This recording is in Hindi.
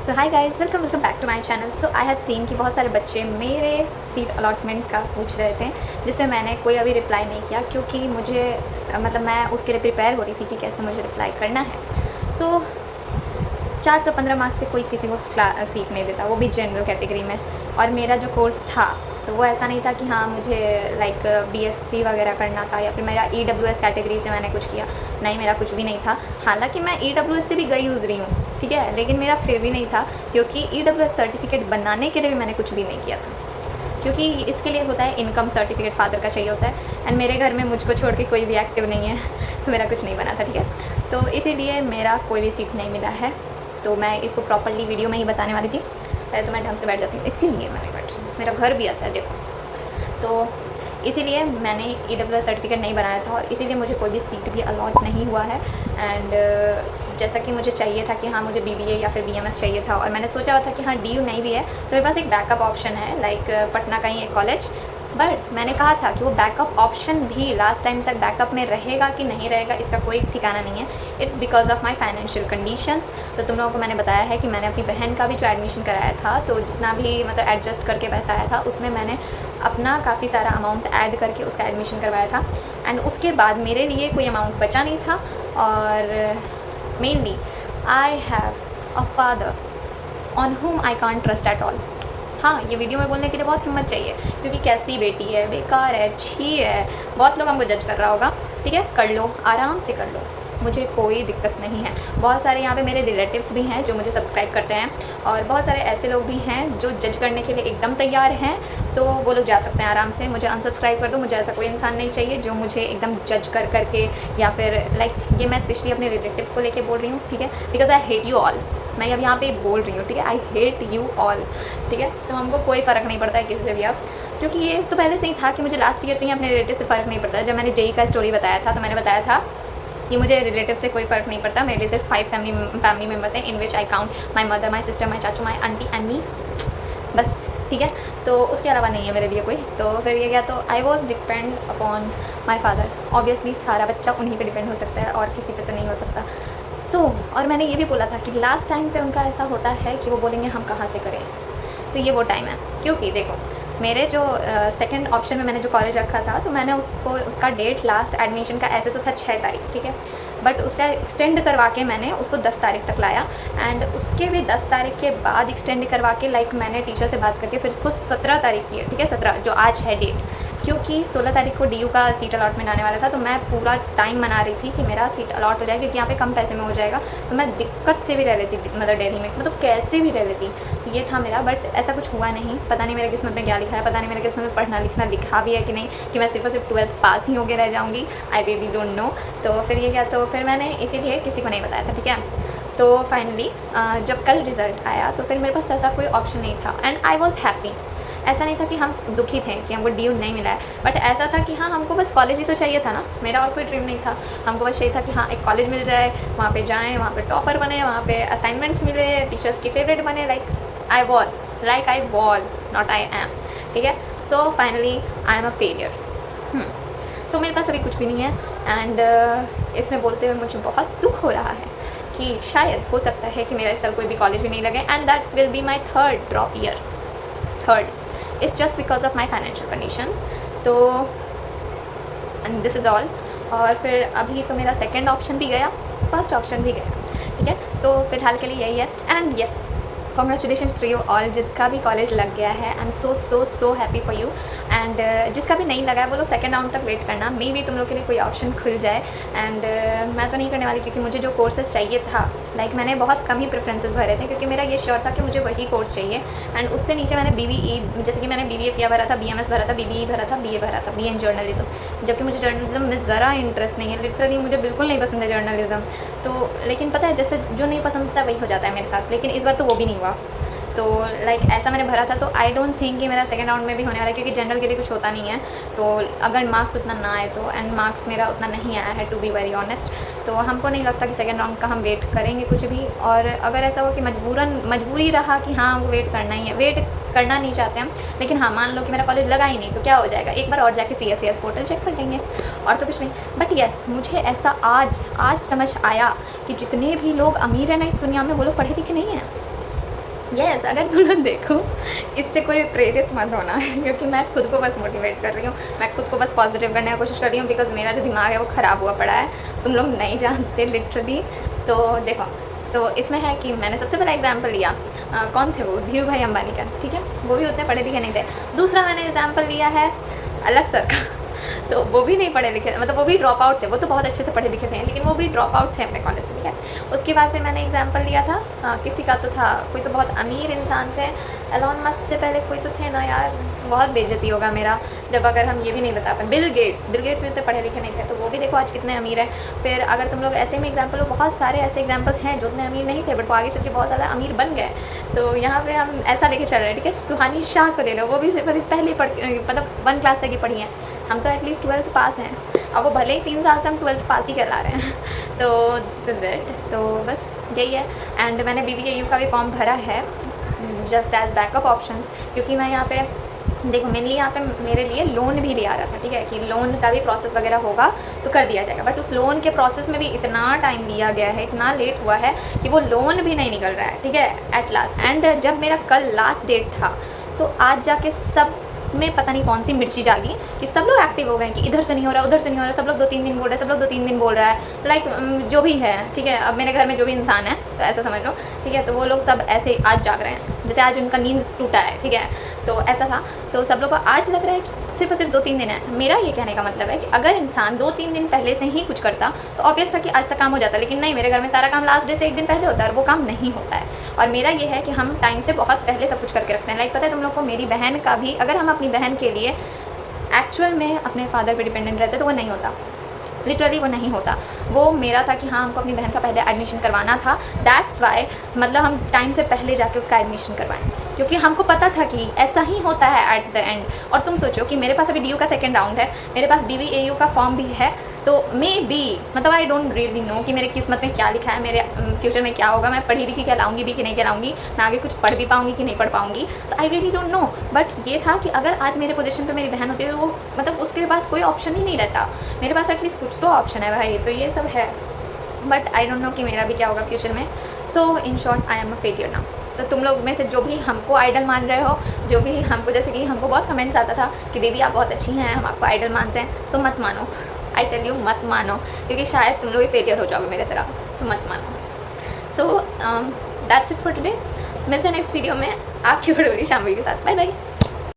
So hi guys, welcome back to my channel. So I have seen कि बहुत सारे बच्चे मेरे सीट अलॉटमेंट का पूछ रहे थे, जिसमें मैंने कोई अभी रिप्लाई नहीं किया, क्योंकि मुझे मतलब मैं उसके लिए प्रिपेयर हो रही थी कि कैसे मुझे रिप्लाई करना है। सो 415 मार्क्स पे कोई किसी को सीट नहीं देता, वो भी जनरल कैटेगरी में। और मेरा जो कोर्स था तो वो ऐसा नहीं था कि हाँ मुझे लाइक बीएससी वगैरह करना था, या फिर मेरा ईडब्ल्यूएस कैटेगरी से मैंने कुछ किया। नहीं, मेरा कुछ भी नहीं था। हालांकि मैं ईडब्ल्यूएस से भी गई यूज़ रही हूँ, ठीक है, लेकिन मेरा फिर भी नहीं था, क्योंकि ईडब्ल्यूएस सर्टिफिकेट बनाने के लिए भी मैंने कुछ भी नहीं किया था, क्योंकि इसके लिए होता है इनकम सर्टिफिकेट, फादर का चाहिए होता है। एंड मेरे घर में मुझको छोड़ के कोई भी एक्टिव नहीं है, तो मेरा कुछ नहीं बना था, ठीक है। तो इसीलिए मेरा कोई भी सीट नहीं मिला है। तो मैं इसको प्रॉपरली वीडियो में ही बताने वाली थी, पहले तो मैं ढंग से बैठ जाती हूँ, इसीलिए मैं बैठ रही हूँ। मेरा घर भी ऐसा है, देखो। तो इसीलिए मैंने ईडब्ल्यूएस सर्टिफिकेट नहीं बनाया था, और इसीलिए मुझे कोई भी सीट भी अलॉट नहीं हुआ है। एंड जैसा कि मुझे चाहिए था कि हाँ मुझे बीबीए या फिर बीएमएस चाहिए था, और मैंने सोचा हुआ था कि हाँ डीयू नहीं भी है तो मेरे पास एक बैकअप ऑप्शन है, लाइक पटना का ही एक कॉलेज। बट मैंने कहा था कि वो बैकअप ऑप्शन भी लास्ट टाइम तक बैकअप में रहेगा कि नहीं रहेगा, इसका कोई ठिकाना नहीं है। It's because of my financial conditions. तो तुम लोगों को मैंने बताया है कि मैंने अपनी बहन का भी जो एडमिशन कराया था, तो जितना भी मतलब एडजस्ट करके पैसा आया था, उसमें मैंने अपना काफ़ी सारा अमाउंट ऐड करके उसका एडमिशन करवाया था। एंड उसके बाद मेरे लिए कोई अमाउंट बचा नहीं था। और mainly I have a father on whom I can't trust at all. हाँ, ये वीडियो में बोलने के लिए बहुत हिम्मत चाहिए, क्योंकि कैसी बेटी है, बेकार है, अच्छी है, बहुत लोग हमको जज कर रहा होगा। ठीक है, कर लो, आराम से कर लो, मुझे कोई दिक्कत नहीं है। बहुत सारे यहाँ पे मेरे रिलेटिव्स भी हैं जो मुझे सब्सक्राइब करते हैं, और बहुत सारे ऐसे लोग भी हैं जो जज करने के लिए एकदम तैयार हैं, तो वो लोग जा सकते हैं आराम से। मुझे अनसब्सक्राइब कर दो, मुझे ऐसा कोई इंसान नहीं चाहिए जो मुझे एकदम जज कर करके, या फिर लाइक ये मैं स्पेशली अपने रिलेटिव्स को लेके बोल रही हूँ, ठीक है, because I hate you all. मैं अब यहाँ पे बोल रही हूँ, ठीक है, आई हेट यू ऑल, ठीक है। तो हमको कोई फ़र्क नहीं पड़ता है किसी से भी अब, क्योंकि ये तो पहले से ही था कि मुझे लास्ट ईयर से ही अपने रिलेटिव से फ़र्क नहीं पड़ता है। जब मैंने जेई का स्टोरी बताया था तो मैंने बताया था कि मुझे रिलेटिव से कोई फ़र्क नहीं पड़ता, मेरे लिए सिर्फ 5 फैमिली मेम्बर्स हैं, in which I count my mother, my sister, my चाचू, माई आंटी एंड मी, बस, ठीक है। तो उसके अलावा नहीं है मेरे लिए कोई। तो फिर ये क्या, तो I was depend upon my father. Obviously सारा बच्चा उन्हीं पर डिपेंड हो सकता है, और किसी पर तो नहीं हो सकता। तो और मैंने ये भी बोला था कि लास्ट टाइम पे उनका ऐसा होता है कि वो बोलेंगे हम कहाँ से करें। तो ये वो टाइम है, क्योंकि देखो मेरे जो सेकंड ऑप्शन में मैंने जो कॉलेज रखा था, तो मैंने उसका डेट लास्ट एडमिशन का ऐसे तो था 6 तारीख, ठीक है, बट उसका एक्सटेंड करवा के मैंने उसको 10 तारीख तक लाया। एंड उसके भी 10 तारीख के बाद एक्सटेंड करवा के, लाइक मैंने टीचर से बात करके फिर उसको 17 तारीख की है, ठीक है, 17 जो आज है डेट, क्योंकि 16 तारीख को डीयू का सीट अलॉटमेंट आने वाला था। तो मैं पूरा टाइम मना रही थी कि मेरा सीट अलॉट हो जाए, क्योंकि यहाँ पे कम पैसे में हो जाएगा। तो मैं दिक्कत से भी रह लेती, मतलब दिल्ली में, मतलब कैसे भी रह लेती। तो ये था मेरा, बट ऐसा कुछ हुआ नहीं। पता नहीं मेरे किस्मत में क्या लिखा है, पता नहीं मेरे किस्मत में पढ़ना लिखना लिखा भी है कि नहीं, कि मैं सिर्फ और सिर्फ 12th पास ही होकर रह जाऊँगी। I really don't know. तो फिर ये क्या, तो फिर मैंने इसीलिए किसी को नहीं बताया था, ठीक है। तो फाइनली जब कल रिज़ल्ट आया तो फिर मेरे पास ऐसा कोई ऑप्शन नहीं था, एंड आई वॉज़ हैप्पी। ऐसा नहीं था कि हम दुखी थे कि हमको डीयू नहीं मिला है, बट ऐसा था कि हाँ हमको बस कॉलेज ही तो चाहिए था ना, मेरा और कोई ड्रीम नहीं था। हमको बस यही था कि हाँ एक कॉलेज मिल जाए, वहाँ पे जाएँ, वहाँ पे टॉपर बने, वहाँ पे असाइनमेंट्स मिले, टीचर्स की फेवरेट बने, like I was not I am, ठीक है। So finally I am a failure. तो मेरे पास अभी कुछ भी नहीं है। एंड इसमें बोलते हुए मुझे बहुत दुख हो रहा है कि शायद हो सकता है कि मेरा इस साल कोई भी कॉलेज भी नहीं लगे, and that will be my third drop year. Third is just because of my financial conditions. तो एंड दिस इज़ ऑल। और फिर अभी तो मेरा सेकेंड ऑप्शन भी गया, फर्स्ट ऑप्शन भी गया, ठीक है। तो फिलहाल के लिए यही है। And yes, congratulations to you all, जिसका भी कॉलेज लग गया है, I am so happy for you. And जिसका भी नहीं लगा है वो लोग सेकेंड राउंड तक वेट करना, मे बी तुम लोग के लिए कोई ऑप्शन खुल जाए। एंड मैं तो नहीं करने वाली, क्योंकि मुझे जो कोर्सेज चाहिए था, लाइक मैंने बहुत कम ही प्रेफरेंसेस भरे थे, क्योंकि मेरा ये श्योर था कि मुझे वही कोर्स चाहिए। एंड उससे नीचे मैंने BBE, जैसे कि मैंने BBA किया भरा था, BMS भरा था, BBE भरा था, BA भरा था, BA इन जर्नलिज्म, जबकि मुझे जर्नलिज्म में ज़रा इंटरेस्ट नहीं है, लिटरली मुझे बिल्कुल नहीं पसंद है जर्नलिज्म। तो लेकिन पता है, जैसे जो नहीं पसंद था वही हो जाता है मेरे साथ, लेकिन इस बार तो वो भी नहीं हुआ। तो लाइक ऐसा मैंने भरा था, तो आई डोंट थिंक कि मेरा सेकंड राउंड में भी होने वाला है, क्योंकि जनरल के लिए कुछ होता नहीं है। तो अगर मार्क्स उतना ना आए तो, एंड मार्क्स मेरा उतना नहीं आया है, टू बी वेरी ऑनेस्ट, तो हमको नहीं लगता कि सेकंड राउंड का हम वेट करेंगे कुछ भी। और अगर ऐसा हो कि मजबूरी रहा कि हाँ हमको वेट करना ही है, वेट करना नहीं चाहते हम, लेकिन हाँ मान लो कि मेरा कॉलेज लगा ही नहीं, तो क्या हो जाएगा, एक बार और जाके CSCS पोर्टल चेक कर लेंगे, और तो कुछ नहीं। बट येस, मुझे ऐसा आज समझ आया कि जितने भी लोग अमीर हैं ना इस दुनिया में, वो लोग पढ़े लिखे नहीं हैं। यस अगर तुम लोग देखो इससे कोई प्रेरित मत होना क्योंकि मैं खुद को बस मोटिवेट कर रही हूँ, मैं खुद को बस पॉजिटिव करने की कोशिश कर रही हूँ बिकॉज़ मेरा जो दिमाग है वो ख़राब हुआ पड़ा है, तुम लोग नहीं जानते लिटरली। तो देखो, तो इसमें है कि मैंने सबसे पहला एग्जांपल लिया कौन थे वो, धीरू भाई अंबानी का, ठीक है, वो भी उतने पढ़े लिखे नहीं थे। दूसरा मैंने एग्जांपल लिया है अलग सर का तो वो भी नहीं पढ़े लिखे, मतलब वो भी ड्रॉप आउट थे, वो तो बहुत अच्छे से पढ़े लिखे थे लेकिन वो भी ड्रॉप आउट थे अपने कॉलेज से, ठीक है। उसके बाद फिर मैंने एग्जांपल लिया था किसी का तो था, कोई तो बहुत अमीर इंसान थे, एलॉन मस्क से पहले कोई तो थे ना यार, बहुत बेइज्जती होगा मेरा जब अगर हम ये भी नहीं बता पाए। बिल गेट्स भी उतने पढ़े लिखे नहीं थे, तो वो भी देखो आज कितने अमीर है। फिर अगर तुम लोग ऐसे में एग्जाम्पल हो, बहुत सारे ऐसे एग्जाम्पल्स हैं जो उतने अमीर नहीं थे बट वो आगे चल के बहुत ज़्यादा अमीर बन गए। तो यहाँ पे हम ऐसा लेके चल रहे हैं, ठीक है। सुहानी शाह को ले लो, वो भी सिर्फ पहले मतलब 1 क्लास तक ही पढ़ी हैं, हम तो एटलीस्ट 12th पास हैं, अब वो भले ही 3 साल से हम 12th पास ही कहला रहे हैं तो दिस इज़ इट। तो बस यही है। एंड मैंने BBAU का भी फॉर्म भरा है जस्ट एज बैकअप ऑप्शंस, क्योंकि मैं यहाँ पे देखो मेनली यहाँ पे मेरे लिए लोन भी लिया रहा था, ठीक है, कि लोन का भी प्रोसेस वगैरह होगा तो कर दिया जाएगा, बट उस लोन के प्रोसेस में भी इतना टाइम लिया गया है, इतना लेट हुआ है कि वो लोन भी नहीं निकल रहा है, ठीक है, एट लास्ट। एंड जब मेरा कल लास्ट डेट था तो आज जाके सब में पता नहीं कौन सी मिर्ची जागी कि सब लोग एक्टिव हो गए कि इधर से नहीं हो रहा, उधर से नहीं हो रहा, सब लोग 2-3 दिन बोल रहे हैं, सब लोग 2-3 दिन बोल रहा है, लाइक जो भी है, ठीक है। अब मेरे घर में जो भी इंसान है तो ऐसा समझ लो, ठीक है, तो वो लोग सब ऐसे आज जाग रहे हैं जैसे आज उनका नींद टूटा है, ठीक है, तो ऐसा था। तो सब लोग को आज लग रहा है कि सिर्फ और सिर्फ 2-3 दिन है। मेरा ये कहने का मतलब है कि अगर इंसान 2-3 दिन पहले से ही कुछ करता तो ऑब्वियस था कि आज तक काम हो जाता, लेकिन नहीं, मेरे घर में सारा काम लास्ट डे से 1 दिन पहले होता है और वो काम नहीं होता है। और मेरा ये है कि हम टाइम से बहुत पहले सब कुछ करके रखते हैं। लाइक पता है तुम लोग को, मेरी बहन का भी, अगर हम अपनी बहन के लिए एक्चुअल में अपने फादर पे डिपेंडेंट रहते तो वो नहीं होता, लिटरली वो नहीं होता। वो मेरा था कि हाँ हमको अपनी बहन का पहले एडमिशन करवाना था, दैट्स वाई मतलब हम टाइम से पहले जाके उसका एडमिशन करवाएं, क्योंकि हमको पता था कि ऐसा ही होता है एट द एंड। और तुम सोचो कि मेरे पास अभी DU का 2nd राउंड है, मेरे पास BBAU का फॉर्म भी है, तो मे बी मतलब आई डोंट रियली नो कि मेरे किस्मत में क्या लिखा है, मेरे फ्यूचर में क्या होगा, मैं पढ़ी लिखी कहलाऊंगी भी कि नहीं कहलाऊंगी, मैं आगे कुछ पढ़ भी पाऊंगी कि नहीं पढ़ पाऊंगी, तो I really don't know. But ये था कि अगर आज मेरे पोजीशन पे मेरी बहन होती है तो वो मतलब उसके पास कोई ऑप्शन ही नहीं रहता, मेरे पास एटलीस्ट कुछ तो ऑप्शन है भाई। तो ये सब है, बट आई डोंट नो कि मेरा भी क्या होगा फ्यूचर में। So in short I am a failure now. तो तुम लोग में से जो भी हमको आइडल मान रहे हो, जो भी हमको, जैसे कि हमको बहुत कमेंट्स आता था कि दीदी आप बहुत अच्छी हैं, हम आपको आइडल मानते हैं, सो मत मानो, आई टेल यू मत मानो, क्योंकि शायद तुम लोग भी फेलियर हो जाओगे मेरे तरह, तो मत मानो। So that's it for today. मिलते हैं नेक्स्ट वीडियो में आपकी बड़ी बड़ी शामिल के साथ। Bye bye.